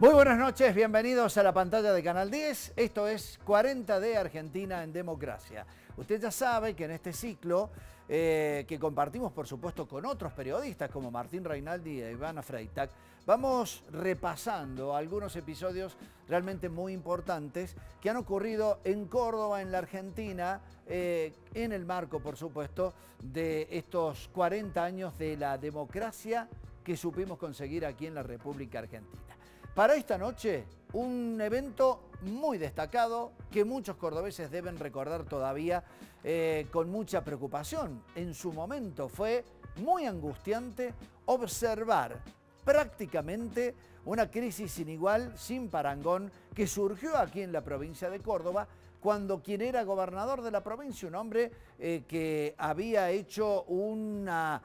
Muy buenas noches, bienvenidos a la pantalla de Canal 10. Esto es 40D Argentina en Democracia. Usted ya sabe que en este ciclo, que compartimos por supuesto con otros periodistas como Martín Reinaldi e Ivana Freitag, vamos repasando algunos episodios realmente muy importantes que han ocurrido en Córdoba, en la Argentina, en el marco por supuesto de estos 40 años de la democracia que supimos conseguir aquí en la República Argentina. Para esta noche, un evento muy destacado que muchos cordobeses deben recordar todavía con mucha preocupación. En su momento fue muy angustiante observar prácticamente una crisis sin igual, sin parangón, que surgió aquí en la provincia de Córdoba, cuando quien era gobernador de la provincia, un hombre que había hecho una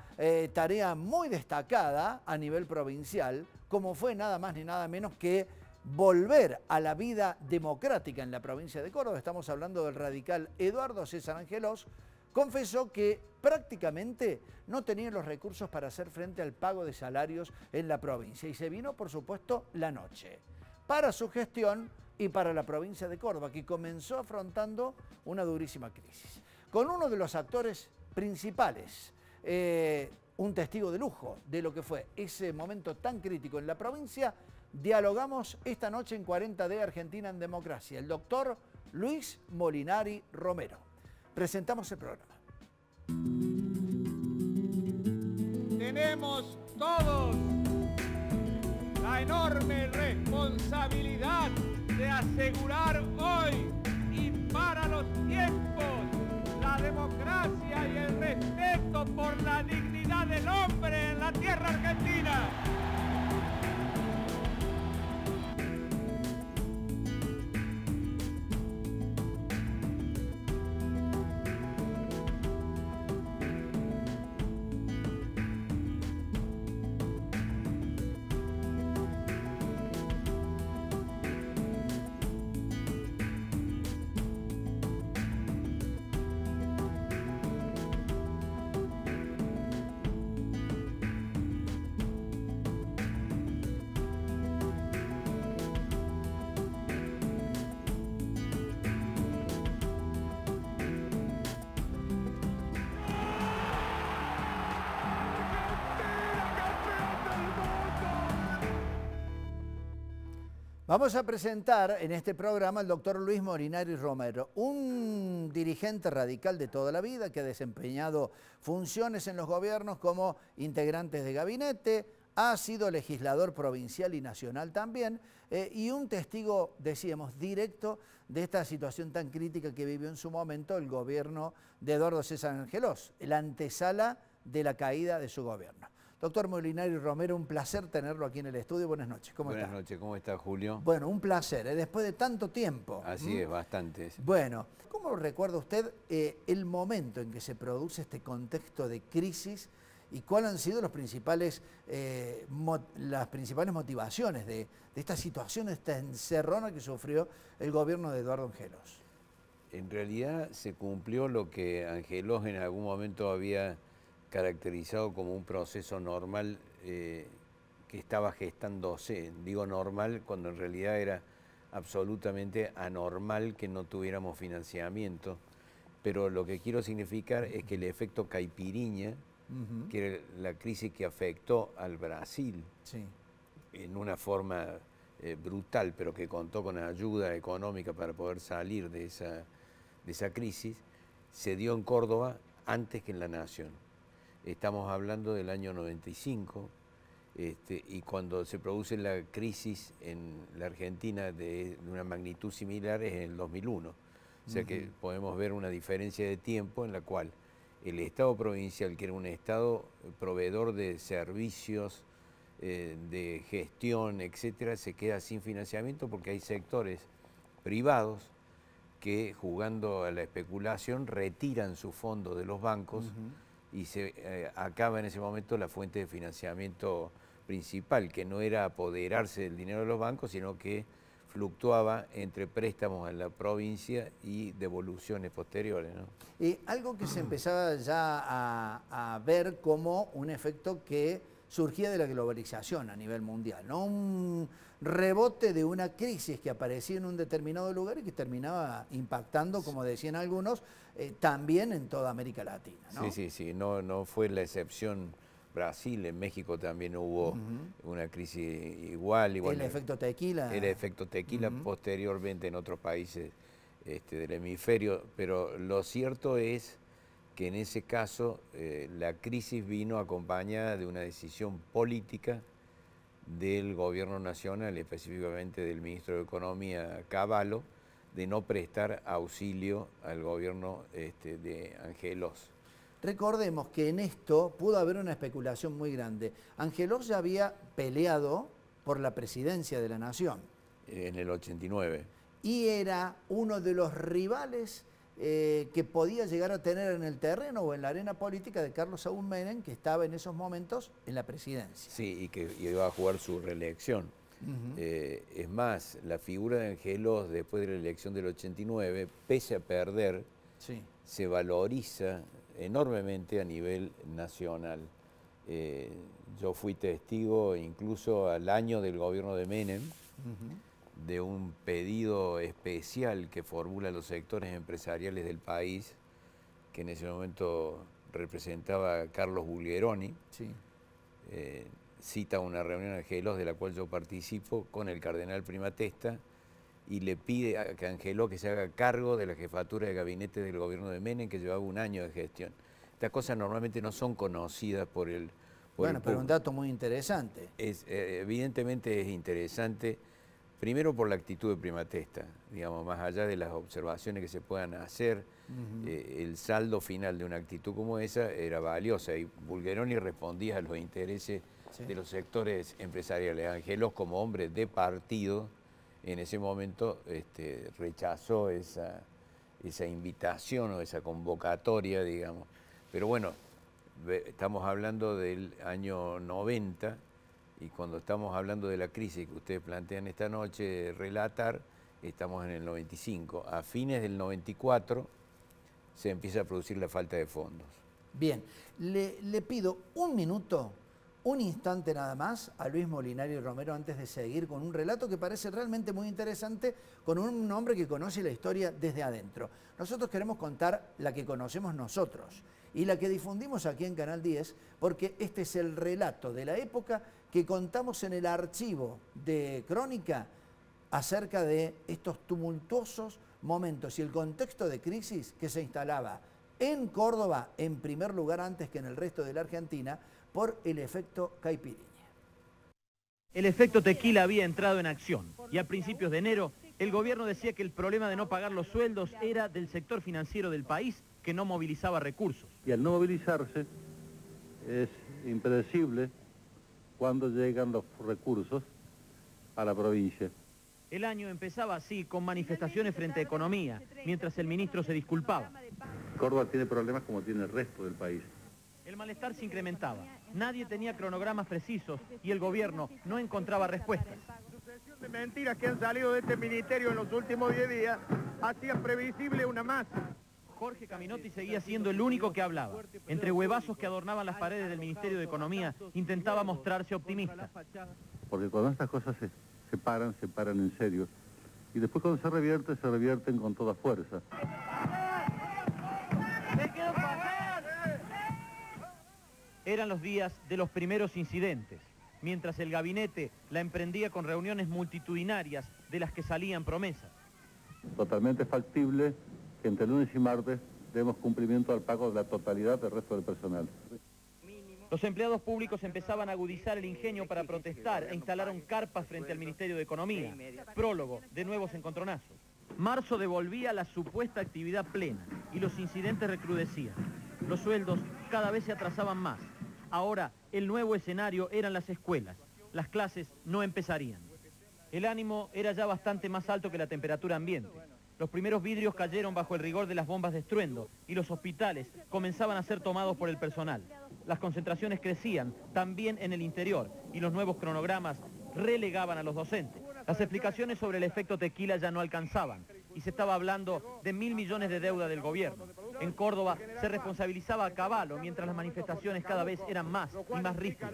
tarea muy destacada a nivel provincial, como fue nada más ni nada menos que volver a la vida democrática en la provincia de Córdoba. Estamos hablando del radical Eduardo César Angelós. Confesó que prácticamente no tenía los recursos para hacer frente al pago de salarios en la provincia y se vino, por supuesto, la noche para su gestión y para la provincia de Córdoba, que comenzó afrontando una durísima crisis. Con uno de los actores principales, un testigo de lujo de lo que fue ese momento tan crítico en la provincia, dialogamos esta noche en 40D Argentina en Democracia, el doctor Luis Molinari Romero. Presentamos el programa. Tenemos todos la enorme responsabilidad de asegurar hoy y para los tiempos la democracia y el respeto por la dignidad del hombre en la tierra argentina. Vamos a presentar en este programa al doctor Luis Molinari Romero, un dirigente radical de toda la vida que ha desempeñado funciones en los gobiernos como integrantes de gabinete, ha sido legislador provincial y nacional también, y un testigo, decíamos, directo de esta situación tan crítica que vivió en su momento el gobierno de Eduardo César Angelós, la antesala de la caída de su gobierno. Doctor Molinari Romero, un placer tenerlo aquí en el estudio. Buenas noches, ¿cómo está? Buenas noches, ¿cómo está, Julio? Bueno, un placer, después de tanto tiempo. Así es, bastante. Bueno, ¿cómo recuerda usted el momento en que se produce este contexto de crisis y cuáles han sido las principales motivaciones de esta situación, de esta encerrona que sufrió el gobierno de Eduardo Angelós? En realidad se cumplió lo que Angelós en algún momento había caracterizado como un proceso normal que estaba gestándose. Digo normal cuando en realidad era absolutamente anormal que no tuviéramos financiamiento, pero lo que quiero significar es que el efecto caipiriña, que era la crisis que afectó al Brasil, sí, en una forma brutal, pero que contó con ayuda económica para poder salir de esa crisis, se dio en Córdoba antes que en la Nación. Estamos hablando del año 95, y cuando se produce la crisis en la Argentina de una magnitud similar es en el 2001. O sea que podemos ver una diferencia de tiempo en la cual el Estado provincial, que era un Estado proveedor de servicios, de gestión, etcétera, se queda sin financiamiento porque hay sectores privados que, jugando a la especulación, retiran su fondo de los bancos y se acaba en ese momento la fuente de financiamiento principal, que no era apoderarse del dinero de los bancos, sino que fluctuaba entre préstamos en la provincia y devoluciones posteriores, ¿no? Algo que se empezaba ya a ver como un efecto que surgía de la globalización a nivel mundial, ¿no? Un rebote de una crisis que aparecía en un determinado lugar y que terminaba impactando, como decían algunos, también en toda América Latina, ¿no? Sí, no fue la excepción Brasil, en México también hubo una crisis igual. El efecto tequila. El efecto tequila posteriormente en otros países del hemisferio, pero lo cierto es que en ese caso la crisis vino acompañada de una decisión política del gobierno nacional, específicamente del ministro de Economía Cavallo, de no prestar auxilio al gobierno de Angelos. Recordemos que en esto pudo haber una especulación muy grande. Angelos ya había peleado por la presidencia de la Nación. En el 89. Y era uno de los rivales que podía llegar a tener en el terreno o en la arena política de Carlos Saúl Menem, que estaba en esos momentos en la presidencia. Sí, y que iba a jugar su reelección. Es más, la figura de Angelos después de la elección del 89, pese a perder, se valoriza enormemente a nivel nacional. Yo fui testigo incluso al año del gobierno de Menem, de un pedido especial que formula los sectores empresariales del país, que en ese momento representaba a Carlos Bulgeroni. Cita una reunión en Angelos de la cual yo participo con el cardenal Primatesta y le pide a que Angelos que se haga cargo de la jefatura de gabinete del gobierno de Menem, que llevaba un año de gestión. Estas cosas normalmente no son conocidas por el Bueno, pero un dato muy interesante. Evidentemente es interesante, primero por la actitud de Primatesta, digamos, más allá de las observaciones que se puedan hacer, el saldo final de una actitud como esa era valiosa y Bulgeroni respondía a los intereses de los sectores empresariales. Angelos, como hombre de partido, en ese momento rechazó esa invitación o esa convocatoria, digamos. Pero bueno, estamos hablando del año 90 y cuando estamos hablando de la crisis que ustedes plantean esta noche relatar, estamos en el 95. A fines del 94 se empieza a producir la falta de fondos. Bien, le pido un minuto, un instante nada más a Luis Molinari Romero antes de seguir con un relato que parece realmente muy interesante con un hombre que conoce la historia desde adentro. Nosotros queremos contar la que conocemos nosotros y la que difundimos aquí en Canal 10 porque este es el relato de la época que contamos en el archivo de Crónica acerca de estos tumultuosos momentos y el contexto de crisis que se instalaba en Córdoba, en primer lugar antes que en el resto de la Argentina, por el efecto caipirinha. El efecto tequila había entrado en acción y a principios de enero el gobierno decía que el problema de no pagar los sueldos era del sector financiero del país que no movilizaba recursos. Y al no movilizarse es impredecible cuándo llegan los recursos a la provincia. El año empezaba así, con manifestaciones frente a Economía, mientras el ministro se disculpaba. Córdoba tiene problemas como tiene el resto del país. El malestar se incrementaba. Nadie tenía cronogramas precisos y el gobierno no encontraba respuestas. La sucesión de mentiras que han salido de este ministerio en los últimos 10 días hacían previsible una más. Jorge Caminotti seguía siendo el único que hablaba. Entre huevazos que adornaban las paredes del Ministerio de Economía, intentaba mostrarse optimista. Porque cuando estas cosas se paran en serio. Y después cuando se revierten con toda fuerza. Eran los días de los primeros incidentes, mientras el gabinete la emprendía con reuniones multitudinarias de las que salían promesas. Totalmente factible que entre lunes y martes demos cumplimiento al pago de la totalidad del resto del personal. Los empleados públicos empezaban a agudizar el ingenio para protestar e instalaron carpas frente al Ministerio de Economía. Prólogo de nuevos encontronazos. Marzo devolvía la supuesta actividad plena y los incidentes recrudecían. Los sueldos cada vez se atrasaban más. Ahora el nuevo escenario eran las escuelas. Las clases no empezarían. El ánimo era ya bastante más alto que la temperatura ambiente. Los primeros vidrios cayeron bajo el rigor de las bombas de estruendo y los hospitales comenzaban a ser tomados por el personal. Las concentraciones crecían, también en el interior, y los nuevos cronogramas relegaban a los docentes. Las explicaciones sobre el efecto tequila ya no alcanzaban, y se estaba hablando de 1.000 millones de deuda del gobierno. En Córdoba se responsabilizaba a Cavallo, mientras las manifestaciones cada vez eran más y más rígidas.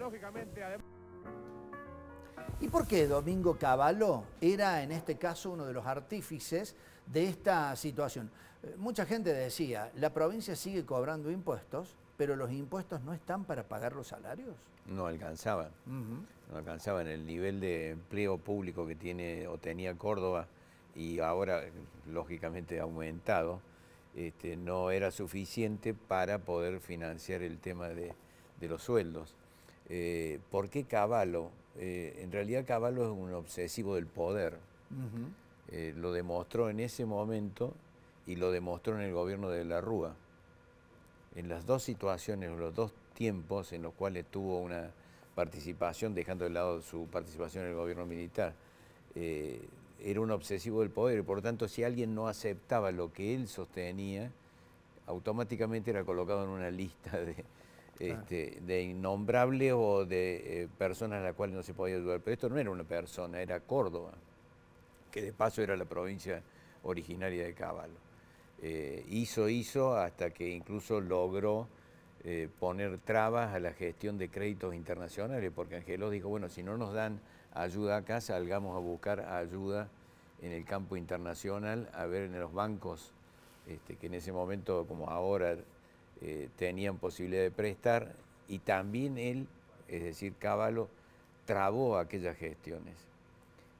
¿Y por qué Domingo Cavallo era en este caso uno de los artífices de esta situación? Mucha gente decía, la provincia sigue cobrando impuestos, pero los impuestos no están para pagar los salarios. No alcanzaban. No alcanzaban el nivel de empleo público que tiene o tenía Córdoba, y ahora lógicamente ha aumentado. No era suficiente para poder financiar el tema de los sueldos. ¿Por qué Cavallo? En realidad Cavallo es un obsesivo del poder. Lo demostró en ese momento y lo demostró en el gobierno de la Rúa. En las dos situaciones, los dos tiempos en los cuales tuvo una participación, dejando de lado su participación en el gobierno militar, era un obsesivo del poder, y por lo tanto si alguien no aceptaba lo que él sostenía, automáticamente era colocado en una lista de innombrables o de personas a las cuales no se podía ayudar. Pero esto no era una persona, era Córdoba, que de paso era la provincia originaria de Cavallo. Hizo hasta que incluso logró poner trabas a la gestión de créditos internacionales, porque Angelos dijo, bueno, si no nos dan ayuda acá, salgamos a buscar ayuda en el campo internacional, a ver en los bancos que en ese momento, como ahora, tenían posibilidad de prestar, y también él, es decir, Cavallo, trabó aquellas gestiones.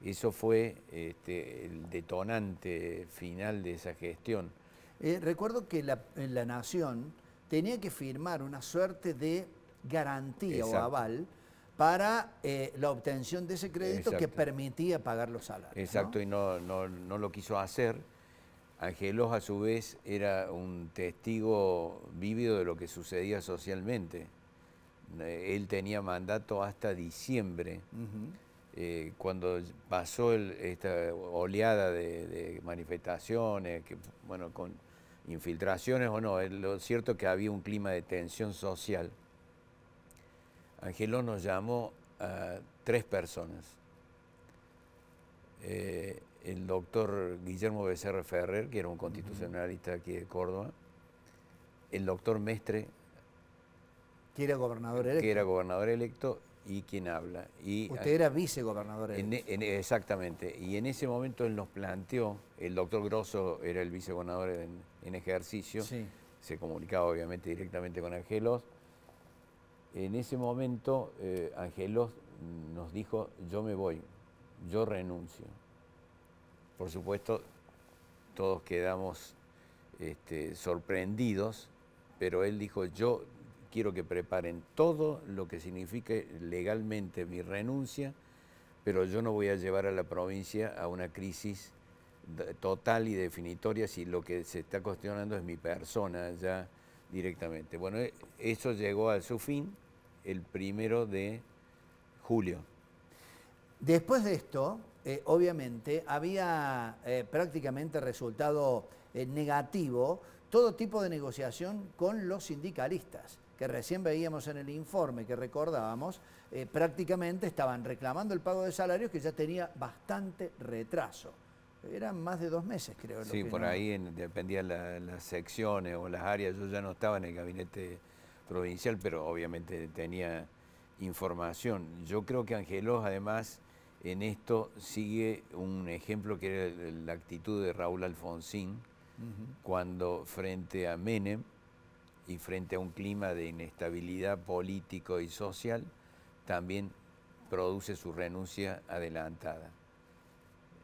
Eso fue el detonante final de esa gestión. Recuerdo que la Nación tenía que firmar una suerte de garantía o aval para la obtención de ese crédito que permitía pagar los salarios. Exacto, ¿no? Y no lo quiso hacer. Angelos, a su vez, era un testigo vívido de lo que sucedía socialmente. Él tenía mandato hasta diciembre. Cuando pasó esta oleada de manifestaciones, que, bueno, con infiltraciones o no, lo cierto es que había un clima de tensión social. Angelos nos llamó a 3 personas. El doctor Guillermo Becerra Ferrer, que era un constitucionalista aquí de Córdoba, el doctor Mestre, que era gobernador electo, y quien habla. Usted era vicegobernador electo. Exactamente, y en ese momento él nos planteó, el doctor Grosso era el vicegobernador en ejercicio, se comunicaba obviamente directamente con Angelos. En ese momento Angelos nos dijo, yo me voy, yo renuncio. Por supuesto, todos quedamos sorprendidos, pero él dijo, yo quiero que preparen todo lo que signifique legalmente mi renuncia, pero yo no voy a llevar a la provincia a una crisis total y definitoria si lo que se está cuestionando es mi persona ya directamente. Bueno, eso llegó a su fin el 1 de julio. Después de esto, obviamente, había prácticamente resultado negativo todo tipo de negociación con los sindicalistas, que recién veíamos en el informe que recordábamos, prácticamente estaban reclamando el pago de salarios que ya tenía bastante retraso. Eran más de 2 meses, creo. Sí, por ahí dependían las secciones o las áreas. Yo ya no estaba en el gabinete provincial, pero obviamente tenía información. Yo creo que Angelos, además, en esto sigue un ejemplo que era la actitud de Raúl Alfonsín, cuando frente a Menem y frente a un clima de inestabilidad político y social, también produce su renuncia adelantada.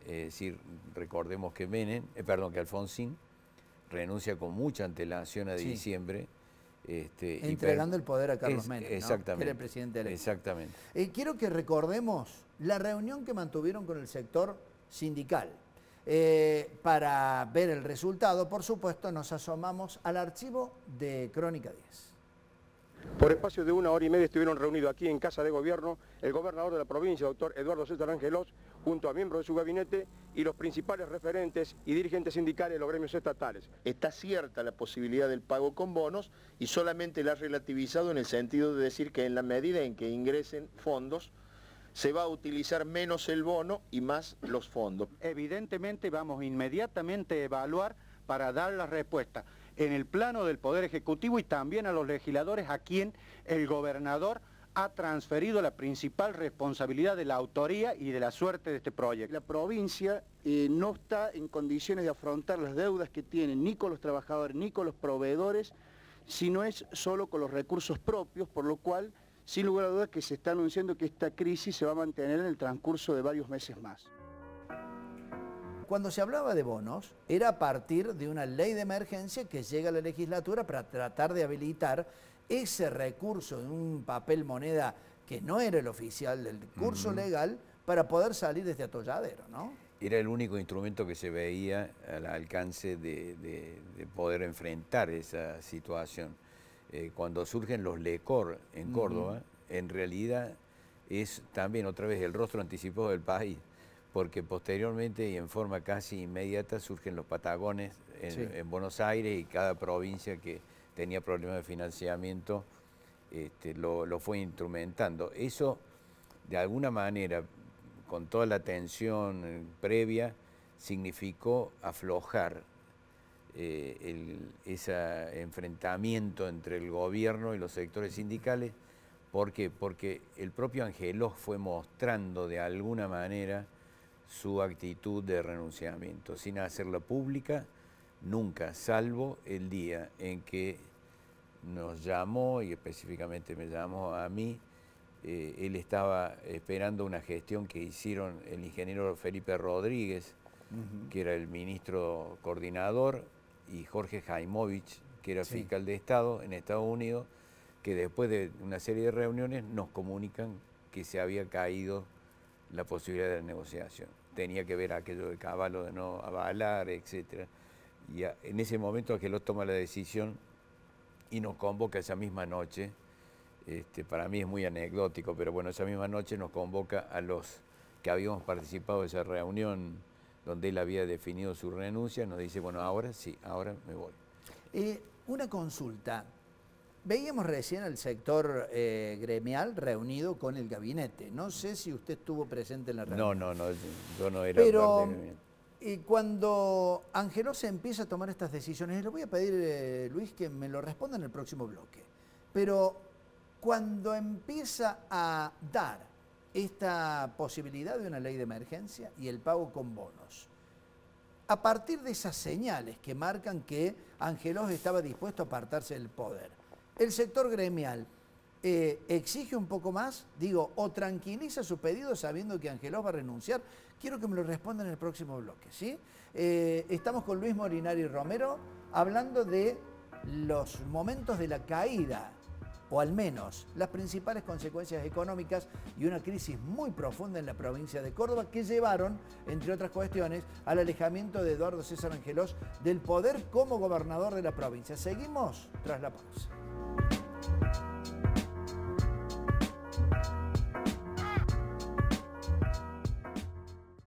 Es decir, recordemos que que Alfonsín renuncia con mucha antelación a diciembre. Entregando el poder a Carlos Menem, exactamente, ¿no? Que era el presidente electo. Exactamente. Quiero que recordemos la reunión que mantuvieron con el sector sindical. Para ver el resultado, por supuesto, nos asomamos al archivo de Crónica 10. Por espacio de 1 hora y media estuvieron reunidos aquí en Casa de Gobierno el gobernador de la provincia, doctor Eduardo César Angelos, junto a miembros de su gabinete y los principales referentes y dirigentes sindicales de los gremios estatales. Está cierta la posibilidad del pago con bonos y solamente la ha relativizado en el sentido de decir que en la medida en que ingresen fondos, se va a utilizar menos el bono y más los fondos. Evidentemente vamos inmediatamente a evaluar para dar la respuesta. en el plano del Poder Ejecutivo y también a los legisladores, a quien el gobernador ha transferido la principal responsabilidad de la autoría y de la suerte de este proyecto. La provincia no está en condiciones de afrontar las deudas que tiene ni con los trabajadores ni con los proveedores, sino es solo con los recursos propios, por lo cual, sin lugar a dudas, que se está anunciando que esta crisis se va a mantener en el transcurso de varios meses más. Cuando se hablaba de bonos, era a partir de una ley de emergencia que llega a la legislatura para tratar de habilitar ese recurso de un papel moneda que no era el oficial del curso legal para poder salir de este atolladero, ¿no? Era el único instrumento que se veía al alcance de poder enfrentar esa situación. Cuando surgen los LECOR en Córdoba, en realidad es también otra vez el rostro anticipado del país, porque posteriormente y en forma casi inmediata surgen los Patagones en Buenos Aires, y cada provincia que tenía problemas de financiamiento lo fue instrumentando. Eso, de alguna manera, con toda la tensión previa, significó aflojar ese enfrentamiento entre el gobierno y los sectores sindicales. ¿Por qué? Porque el propio Angelós fue mostrando de alguna manera su actitud de renunciamiento, sin hacerla pública nunca, salvo el día en que nos llamó, y específicamente me llamó a mí. Él estaba esperando una gestión que hicieron el ingeniero Felipe Rodríguez, que era el ministro coordinador, y Jorge Jaimovich, que era fiscal de Estado en Estados Unidos, que después de una serie de reuniones nos comunican que se había caído la posibilidad de la negociación. Tenía que ver aquello de Cavallo de no avalar, etc. Y en ese momento Angelós toma la decisión y nos convoca esa misma noche. Para mí es muy anecdótico, pero bueno, esa misma noche nos convoca a los que habíamos participado de esa reunión donde él había definido su renuncia. Nos dice, bueno, ahora sí, ahora me voy. Una consulta. Veíamos recién al sector gremial reunido con el gabinete. No sé si usted estuvo presente en la reunión. No, yo no era parte del gabinete. Y cuando Angelós empieza a tomar estas decisiones, le voy a pedir, Luis, que me lo responda en el próximo bloque, pero cuando empieza a dar esta posibilidad de una ley de emergencia y el pago con bonos, a partir de esas señales que marcan que Angelós estaba dispuesto a apartarse del poder, ¿el sector gremial exige un poco más? Digo, ¿o tranquiliza su pedido sabiendo que Angelós va a renunciar? Quiero que me lo respondan en el próximo bloque, ¿sí? Estamos con Luis Molinari Romero hablando de los momentos de la caída, o al menos las principales consecuencias económicas y una crisis muy profunda en la provincia de Córdoba que llevaron, entre otras cuestiones, al alejamiento de Eduardo César Angelós del poder como gobernador de la provincia. Seguimos tras la pausa.